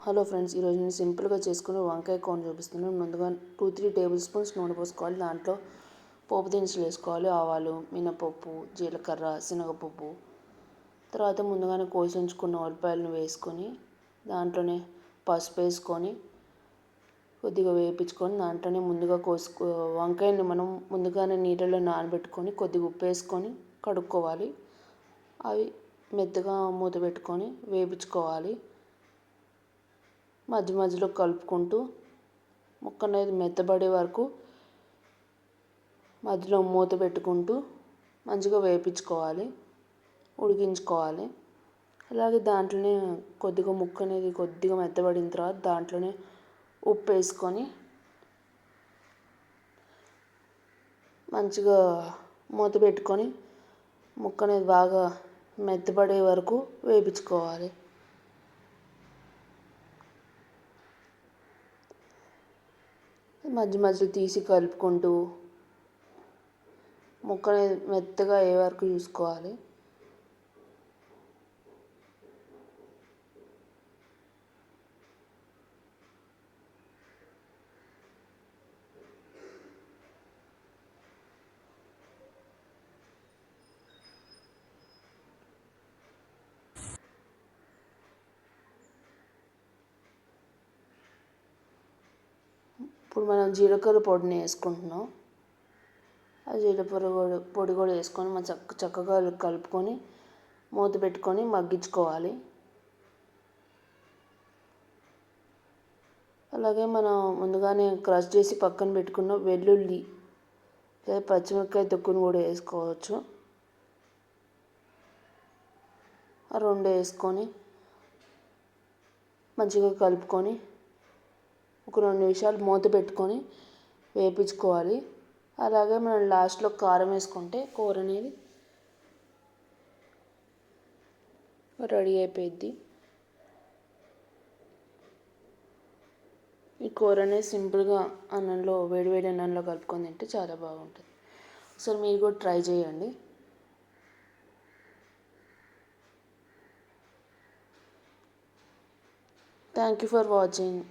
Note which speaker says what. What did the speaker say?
Speaker 1: Hello friends, ఈరోజు నేను సింపుల్గా చేసుకుని వంకాయ కూర చూపిస్తున్నాను. ముందుగా 2-3 టేబుల్ స్పూన్స్ నూనె పోసుకోవాలి. దాంట్లో పోపు దినుసులు వేసుకోవాలి. ఆవాలు, మినపప్పు, జీలకర్ర, శనగపప్పు. తర్వాత ముందుగానే కోసి ఉంచుకున్న ఉల్లిపాయలను వేసుకొని దాంట్లోనే పసుపు వేసుకొని కొద్దిగా వేయించుకొని దాంట్లోనే ముందుగా వంకాయని మనం ముందుగానే నీళ్ళలో నానబెట్టుకొని కొద్దిగా ఉప్పు వేసుకొని కడుక్కోవాలి. అవి మెత్తగా మూత పెట్టుకొని వేయించుకోవాలి. మధ్య మధ్యలో కలుపుకుంటూ ముక్క అనేది మెత్తబడే వరకు మధ్యలో మూత పెట్టుకుంటూ మంచిగా వేయించుకోవాలి, ఉడికించుకోవాలి. అలాగే దాంట్లోనే కొద్దిగా ముక్క అనేది కొద్దిగా మెత్తబడిన తర్వాత దాంట్లోనే ఉప్పు వేసుకొని మంచిగా మూత పెట్టుకొని ముక్క అనేది బాగా మెత్తబడే వరకు వేయించుకోవాలి. మధ్య మధ్యలో తీసి కలుపుకుంటూ ముక్కని మెత్తగా అయ్యే వరకు చూసుకోవాలి. ఇప్పుడు మనం జీలకర్ర పొడిని వేసుకుంటున్నాం. ఆ జీలకర్ర పొడి కూడా వేసుకొని మనం చక్కగా కలుపుకొని మూత పెట్టుకొని మగ్గించుకోవాలి. అలాగే మనం ముందుగానే క్రష్ చేసి పక్కన పెట్టుకున్న వెల్లుల్లి లేదా పచ్చిమిరపకాయ తొక్కును కూడా వేసుకోవచ్చు. ఆ రెండు వేసుకొని మంచిగా కలుపుకొని ఒక 2 నిమిషాలు మూత పెట్టుకొని వేయించుకోవాలి. అలాగే మనం లాస్ట్లో కారం వేసుకుంటే కూర అనేది రెడీ అయిపోయింది. ఈ కూర అనేది సింపుల్గా అన్నంలో వేడివేడి అన్నంలో కలుపుకొని తింటే చాలా బాగుంటుంది. ఒకసారి మీరు కూడా ట్రై చేయండి. Thank you for watching.